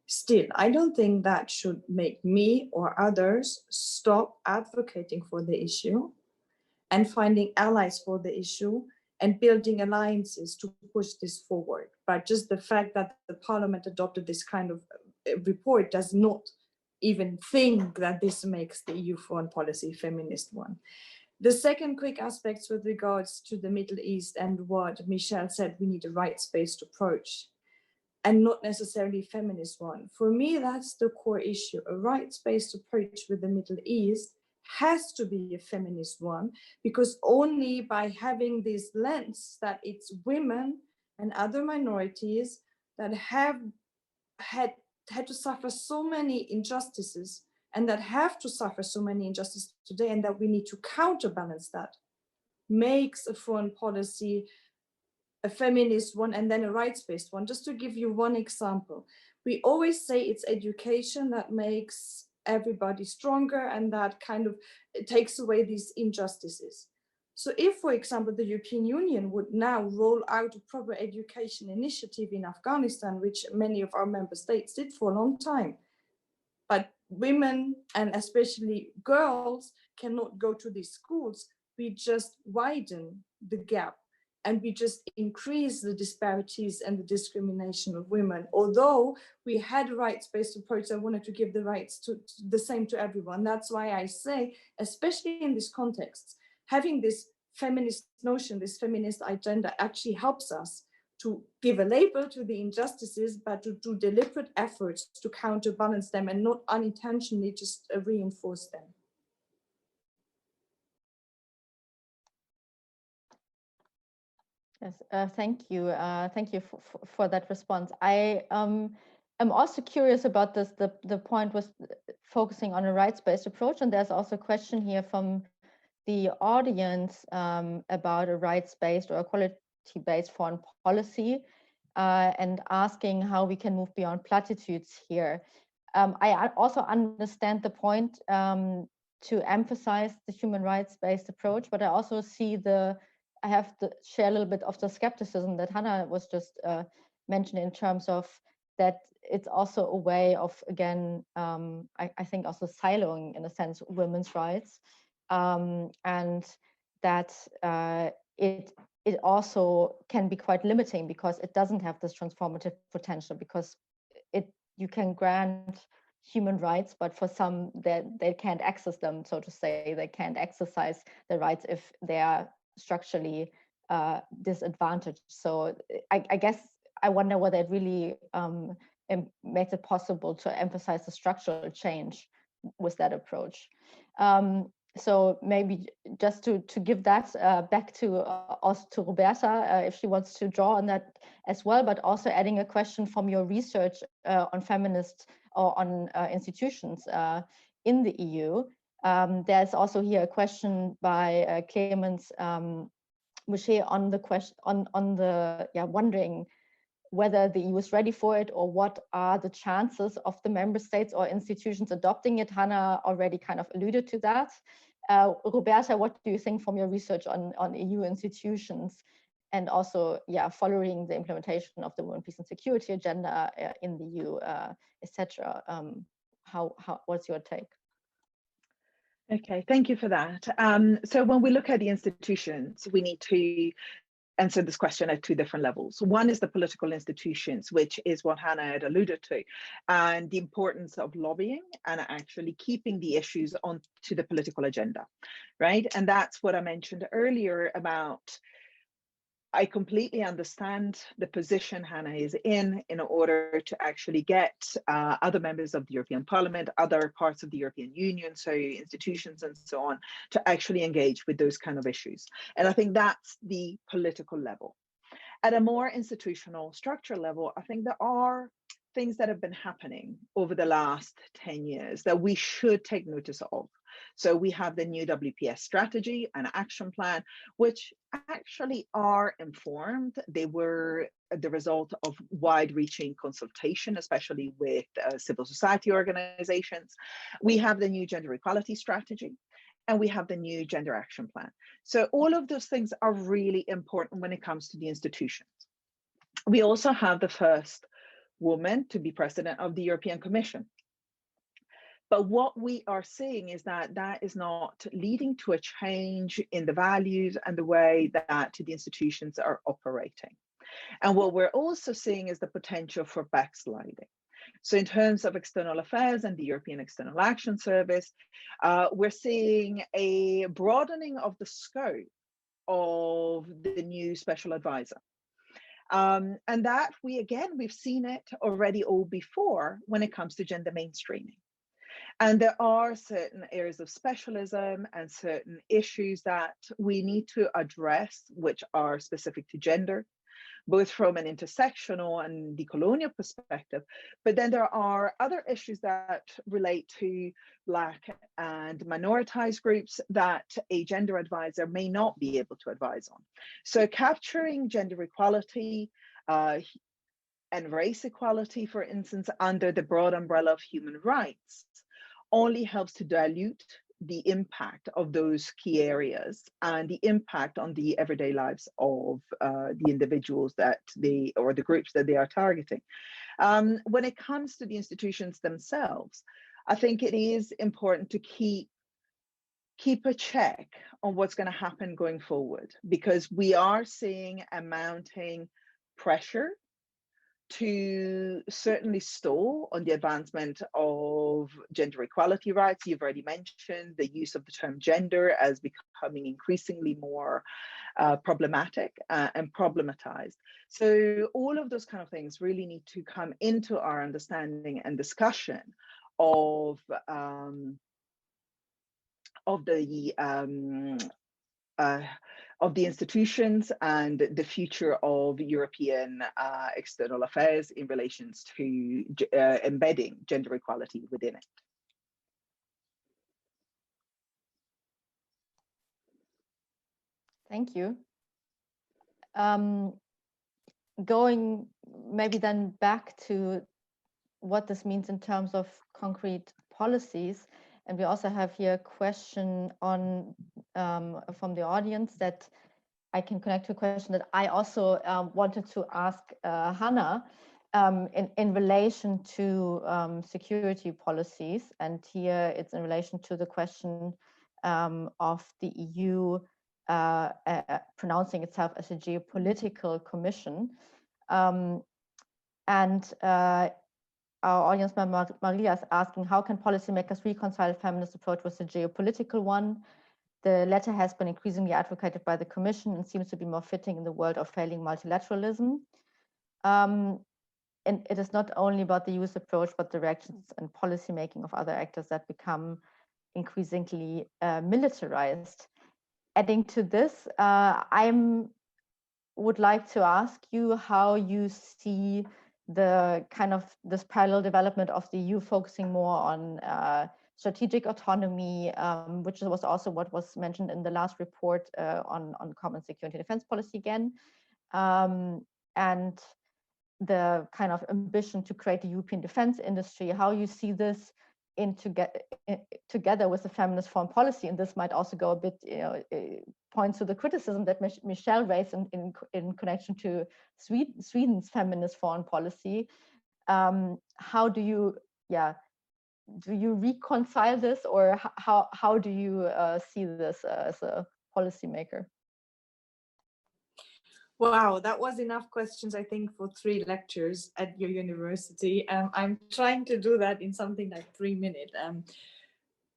Still, I don't think that should make me or others stop advocating for the issue and finding allies for the issue and building alliances to push this forward. But just the fact that the Parliament adopted this kind of report does not even think that this makes the EU foreign policy a feminist one. The second quick aspects with regards to the Middle East and what Michelle said, we need a rights-based approach and not necessarily a feminist one. For me, that's the core issue. A rights-based approach with the Middle East has to be a feminist one, because only by having this lens that it's women and other minorities that have had to suffer so many injustices and that have to suffer so many injustices today, and that we need to counterbalance that, makes a foreign policy a feminist one and then a rights-based one. Just to give you one example, we always say it's education that makes everybody stronger and that kind of takes away these injustices. So if, for example, the European Union would now roll out a proper education initiative in Afghanistan, which many of our member states did for a long time, but women and especially girls cannot go to these schools, we just widen the gap and we just increase the disparities and the discrimination of women. Although we had a rights-based approach, I wanted to give the rights to the same to everyone. That's why I say, especially in this context, having this feminist notion, this feminist agenda actually helps us to give a label to the injustices, but to do deliberate efforts to counterbalance them and not unintentionally just reinforce them. Yes, thank you. Thank you for that response. I am also curious about this. The point was focusing on a rights-based approach, and there's also a question here from the audience about a rights-based or equality-based foreign policy, and asking how we can move beyond platitudes here. I also understand the point to emphasize the human rights-based approach, but I also see I have to share a little bit of the skepticism that Hannah was just mentioning in terms of that it's also a way of, again, I think also siloing, in a sense, women's rights, and that it also can be quite limiting because it doesn't have this transformative potential, because you can grant human rights, but for some they can't access them, so to say. They can't exercise their rights if they are structurally disadvantaged. So I guess I wonder whether it really makes it possible to emphasize the structural change with that approach. So maybe just to give that back to also to Roberta, if she wants to draw on that as well, but also adding a question from your research on feminist or on institutions in the EU. There's also here a question by Clemens Mouchet on the question on the wondering whether the EU is ready for it, or what are the chances of the member states or institutions adopting it. Hannah already kind of alluded to that. Roberta, what do you think from your research on EU institutions, and also following the implementation of the Women, Peace and Security agenda in the EU, etc.? What's your take? Okay, thank you for that. So when we look at the institutions, we need to answer this question at two different levels. One is the political institutions, which is what Hannah had alluded to, and the importance of lobbying and actually keeping the issues onto the political agenda, right? And that's what I mentioned earlier about, I completely understand the position Hannah is in order to actually get other members of the European Parliament, other parts of the European Union, so institutions and so on, to actually engage with those kind of issues. And I think that's the political level. At a more institutional structure level, I think there are things that have been happening over the last 10 years that we should take notice of. So we have the new WPS strategy and action plan, which actually are informed. They were the result of wide-reaching consultation, especially with civil society organizations. We have the new gender equality strategy, and we have the new gender action plan. So all of those things are really important when it comes to the institutions. We also have the first woman to be president of the European Commission. But what we are seeing is that that is not leading to a change in the values and the way that the institutions are operating. And what we're also seeing is the potential for backsliding. So in terms of external affairs and the European External Action Service, we're seeing a broadening of the scope of the new special advisor. And that we've seen it already all before when it comes to gender mainstreaming. And there are certain areas of specialism and certain issues that we need to address, which are specific to gender, both from an intersectional and decolonial perspective. But then there are other issues that relate to Black and minoritized groups that a gender advisor may not be able to advise on. So capturing gender equality and race equality, for instance, under the broad umbrella of human rights only helps to dilute the impact of those key areas and the impact on the everyday lives of the individuals that they, or the groups that they are targeting. When it comes to the institutions themselves, I think it is important to keep a check on what's going to happen going forward, because we are seeing a mounting pressure to certainly stall on the advancement of gender equality rights. You've already mentioned the use of the term gender as becoming increasingly more problematic and problematized. So all of those kind of things really need to come into our understanding and discussion of the institutions and the future of European external affairs in relation to embedding gender equality within it. Thank you. Going maybe then back to what this means in terms of concrete policies. And we also have here a question on from the audience that I can connect to a question that I also wanted to ask Hannah in relation to security policies. And here it's in relation to the question of the EU pronouncing itself as a geopolitical commission. Our audience member Maria is asking, how can policymakers reconcile a feminist approach with a geopolitical one? The latter has been increasingly advocated by the Commission and seems to be more fitting in the world of failing multilateralism. And it is not only about the US approach, but directions and policymaking of other actors that become increasingly militarized. Adding to this, I would like to ask you how you see the kind of this parallel development of the EU focusing more on strategic autonomy, which was also what was mentioned in the last report on common security and defense policy again, and the kind of ambition to create a European defense industry, how you see this together with the feminist foreign policy. And this might also go a bit, points to the criticism that Michelle raised in connection to Sweden's feminist foreign policy. How do you, do you reconcile this, or how do you see this as a policymaker? Wow, that was enough questions, I think, for 3 lectures at your university. I'm trying to do that in something like 3 minutes.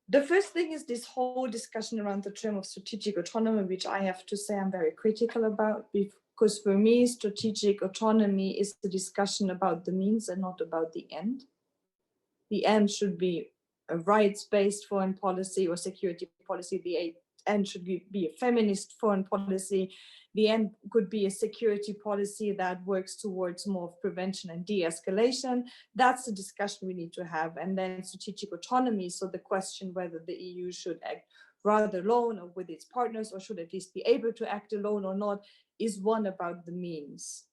The first thing is this whole discussion around the term of strategic autonomy, which I have to say I'm very critical about, because for me, strategic autonomy is the discussion about the means and not about the end. The end should be a rights-based foreign policy or security policy. The end should be a feminist foreign policy. The end could be a security policy that works towards more of prevention and de-escalation. That's the discussion we need to have. And then strategic autonomy. So the question whether the EU should act rather alone or with its partners, or should at least be able to act alone or not, is one about the means.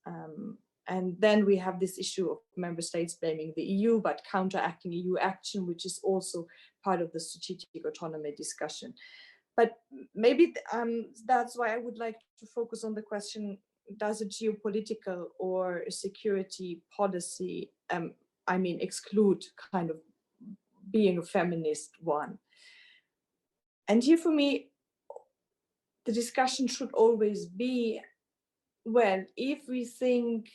And then we have this issue of member states blaming the EU, but counteracting EU action, which is also part of the strategic autonomy discussion. But maybe that's why I would like to focus on the question, does a geopolitical or a security policy, exclude kind of being a feminist one? And here for me, the discussion should always be, well, if we think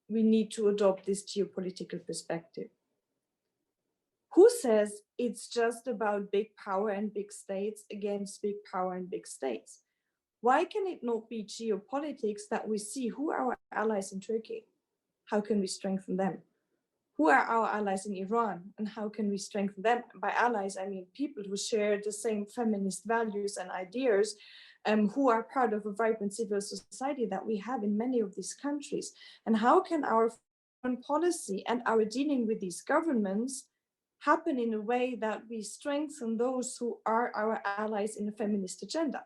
we need to adopt this geopolitical perspective, who says it's just about big power and big states against big power and big states? Why can it not be geopolitics that we see who are our allies in Turkey? How can we strengthen them? Who are our allies in Iran, and how can we strengthen them? By allies, I mean people who share the same feminist values and ideas, who are part of a vibrant civil society that we have in many of these countries. And how can our foreign policy and our dealing with these governments happen in a way that we strengthen those who are our allies in the feminist agenda?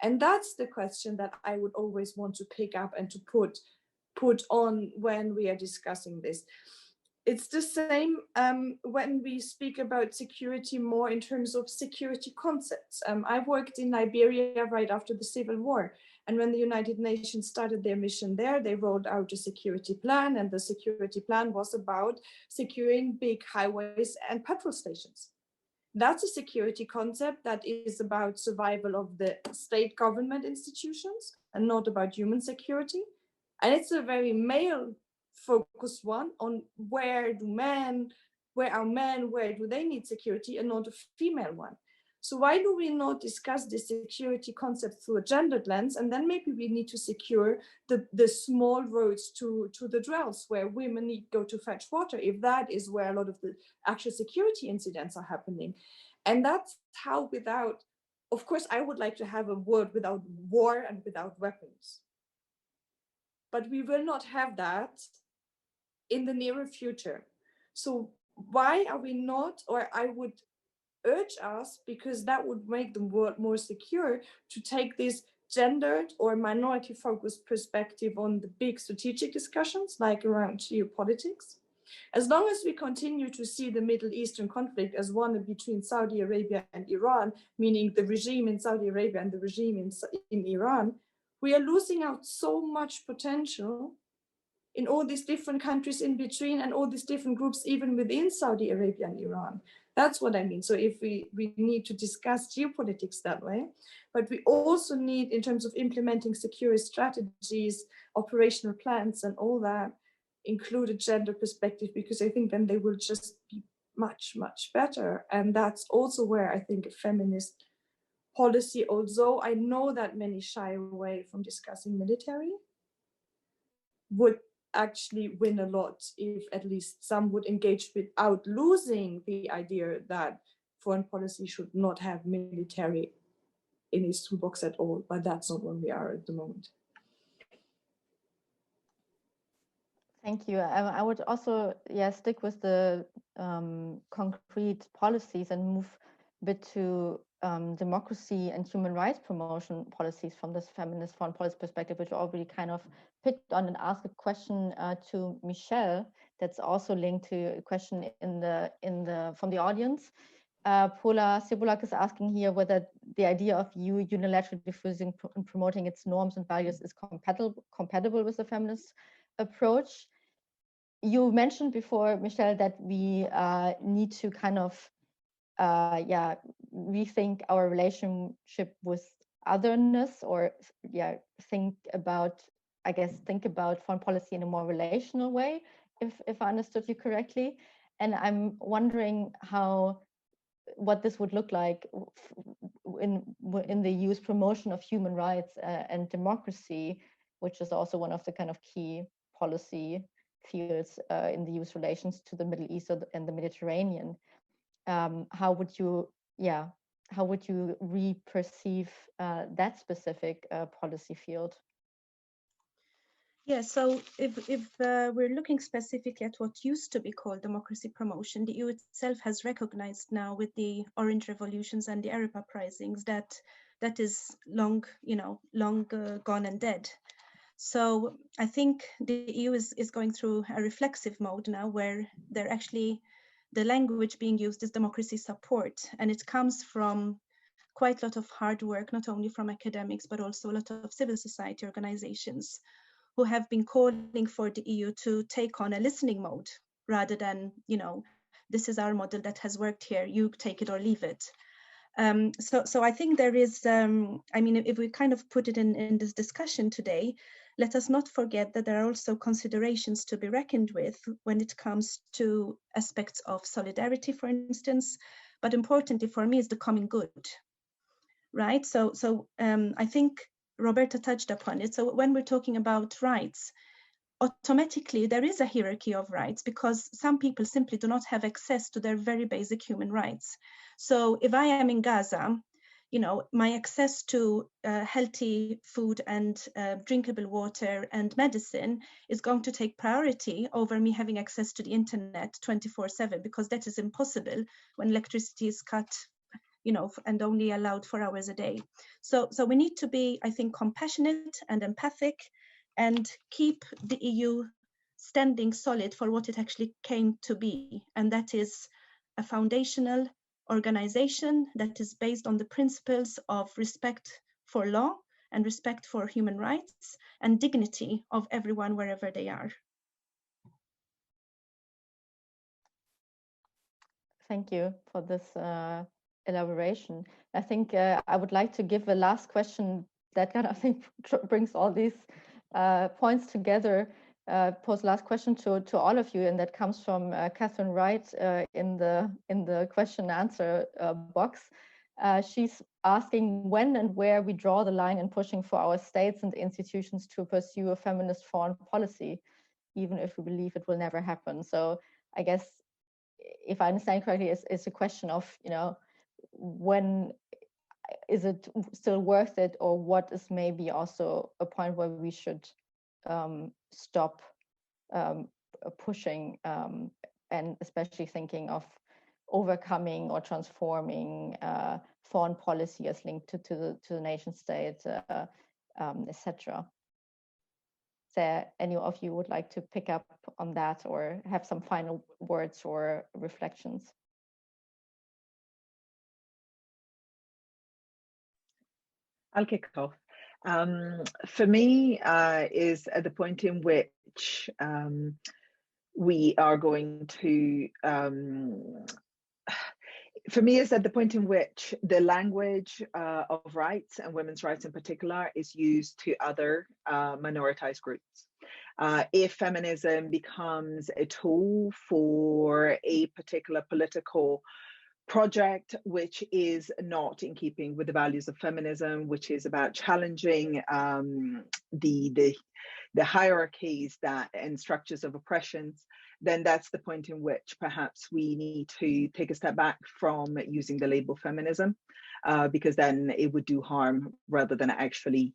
And that's the question that I would always want to pick up and to put on when we are discussing this. It's the same when we speak about security more in terms of security concepts. I worked in Liberia right after the Civil War. And when the United Nations started their mission there, they rolled out a security plan. And the security plan was about securing big highways and petrol stations. That's a security concept that is about survival of the state government institutions and not about human security. And it's a very male focused one on where do they need security, and not a female one. So why do we not discuss this security concept through a gendered lens? And then maybe we need to secure the small roads to the dwells where women need to go to fetch water, if that is where a lot of the actual security incidents are happening. And that's how, without, of course, I would like to have a world without war and without weapons. But we will not have that in the nearer future. So why are we not, or I would urge us, because that would make the world more secure, to take this gendered or minority focused perspective on the big strategic discussions like around geopolitics. As long as we continue to see the Middle Eastern conflict as one between Saudi Arabia and Iran, meaning the regime in Saudi Arabia and the regime in Iran, we are losing out so much potential in all these different countries in between and all these different groups, even within Saudi Arabia and Iran. That's what I mean. So if we need to discuss geopolitics that way, but we also need, in terms of implementing security strategies, operational plans and all that, include a gender perspective, because I think then they will just be much, much better. And that's also where I think a feminist policy, although I know that many shy away from discussing military, would actually win a lot if at least some would engage without losing the idea that foreign policy should not have military in its toolbox at all. But that's not where we are at the moment. Thank you. I would also stick with the concrete policies and move a bit to democracy and human rights promotion policies from this feminist foreign policy perspective, which already kind of picked on and asked a question to Michelle that's also linked to a question from the audience. Paula Cebulak is asking here whether the idea of EU unilaterally diffusing and promoting its norms and values is compatible with the feminist approach. You mentioned before, Michelle, that we need to kind of rethink our relationship with otherness, or think about foreign policy in a more relational way, if I understood you correctly. And I'm wondering what this would look like in the EU's promotion of human rights and democracy, which is also one of the kind of key policy fields in the EU's relations to the Middle East and the Mediterranean. How would you how would you re-perceive that specific policy field? Yeah, so if we're looking specifically at what used to be called democracy promotion, the EU itself has recognized now with the Orange Revolutions and the Arab uprisings that is long gone and dead. So I think the EU is going through a reflexive mode now, where they're actually, the language being used is democracy support, and it comes from quite a lot of hard work, not only from academics, but also a lot of civil society organizations who have been calling for the EU to take on a listening mode rather than, this is our model that has worked here, you take it or leave it. So I think there is, if we kind of put it in this discussion today, let us not forget that there are also considerations to be reckoned with when it comes to aspects of solidarity, for instance, but importantly for me is the common good, right? So I think Roberta touched upon it. So when we're talking about rights, automatically there is a hierarchy of rights because some people simply do not have access to their very basic human rights. So if I am in Gaza, my access to healthy food and drinkable water and medicine is going to take priority over me having access to the internet 24/7, because that is impossible when electricity is cut and only allowed 4 hours a day. So we need to be, I think, compassionate and empathic and keep the EU standing solid for what it actually came to be. And that is a foundational organization that is based on the principles of respect for law and respect for human rights and dignity of everyone wherever they are. Thank you for this elaboration. I think I would like to give a last question that kind of thing brings all these points together. Pose last question to all of you, and that comes from Catherine Wright in the question and answer box. She's asking when and where we draw the line in pushing for our states and institutions to pursue a feminist foreign policy, even if we believe it will never happen. So I guess, if I understand correctly, it's a question of, when is it still worth it, or what is maybe also a point where we should stop pushing, and especially thinking of overcoming or transforming foreign policy as linked to the nation state, etc. Is there any of you would like to pick up on that or have some final words or reflections? I'll kick off. For me, is at the point in which we are going to, for me, is at the point in which the language of rights and women's rights in particular is used to other minoritized groups. If feminism becomes a tool for a particular political project which is not in keeping with the values of feminism, which is about challenging the hierarchies and structures of oppressions, then that's the point in which perhaps we need to take a step back from using the label feminism, because then it would do harm rather than actually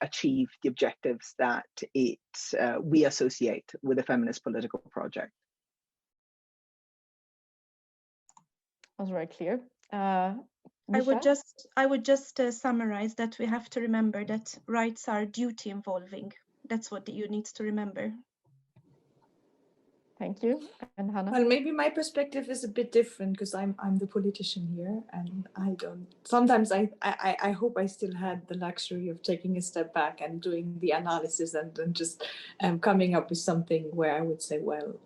achieve the objectives that we associate with a feminist political project. That was very clear. I would just summarize that we have to remember that rights are duty involving. That's what the EU needs to remember. Thank you. And Hannah? Well, maybe my perspective is a bit different because I'm the politician here, and I don't. Sometimes I hope I still had the luxury of taking a step back and doing the analysis and just coming up with something where I would say, well,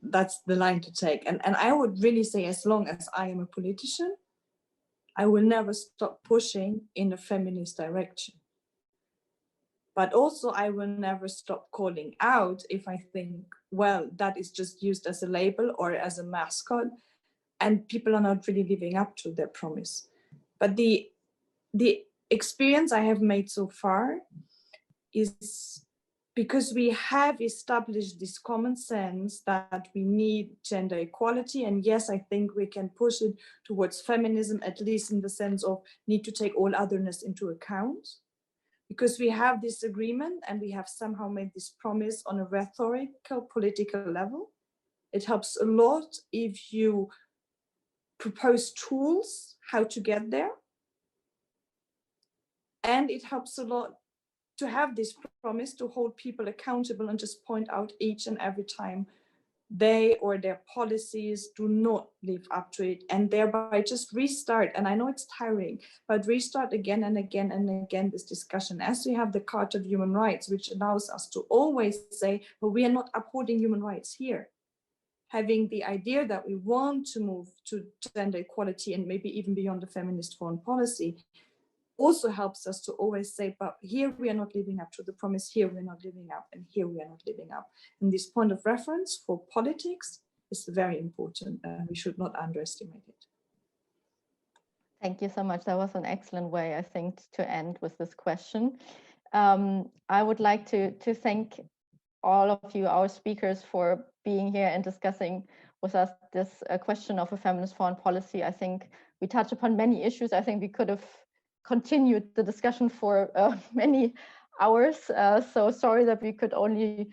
that's the line to take. And I would really say, as long as I am a politician, I will never stop pushing in a feminist direction. But also I will never stop calling out if I think, well, that is just used as a label or as a mascot, and people are not really living up to their promise. But the experience I have made so far is because we have established this common sense that we need gender equality. And yes, I think we can push it towards feminism, at least in the sense of need to take all otherness into account. Because we have this agreement and we have somehow made this promise on a rhetorical, political level. It helps a lot if you propose tools how to get there. And it helps a lot to have this promise to hold people accountable and just point out each and every time they or their policies do not live up to it, and thereby just restart. And I know it's tiring, but restart again and again and again this discussion, as we have the Charter of Human Rights, which allows us to always say, well, we are not upholding human rights here. Having the idea that we want to move to gender equality and maybe even beyond the feminist foreign policy also helps us to always say, but here we are not living up to the promise, here we're not living up, and here we are not living up. And this point of reference for politics is very important, and we should not underestimate it. Thank you so much. That was an excellent way, I think, to end with this question. I would like to thank all of you, our speakers, for being here and discussing with us this question of a feminist foreign policy. I think we touched upon many issues. I think we could have continued the discussion for many hours. So sorry that we could only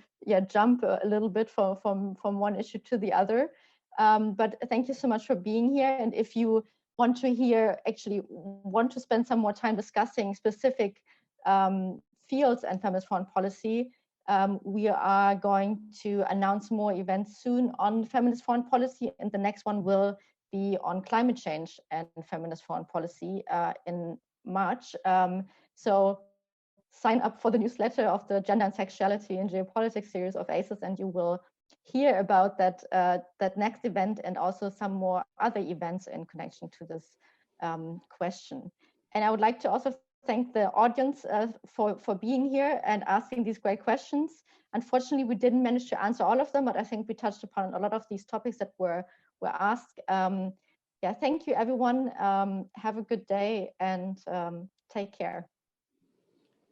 jump a little bit from one issue to the other. But thank you so much for being here. And if you want to want to spend some more time discussing specific fields and feminist foreign policy, we are going to announce more events soon on feminist foreign policy, and the next one will be on climate change and feminist foreign policy in March. So sign up for the newsletter of the Gender and Sexuality in Geopolitics series of ACES, and you will hear about that next event and also some more other events in connection to this question. And I would like to also thank the audience for being here and asking these great questions. Unfortunately, we didn't manage to answer all of them, but I think we touched upon a lot of these topics that were asked. Thank you, everyone. Have a good day and take care.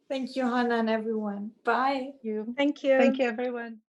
Thank you, Hannah, and everyone. Bye. Thank you. Thank you, everyone.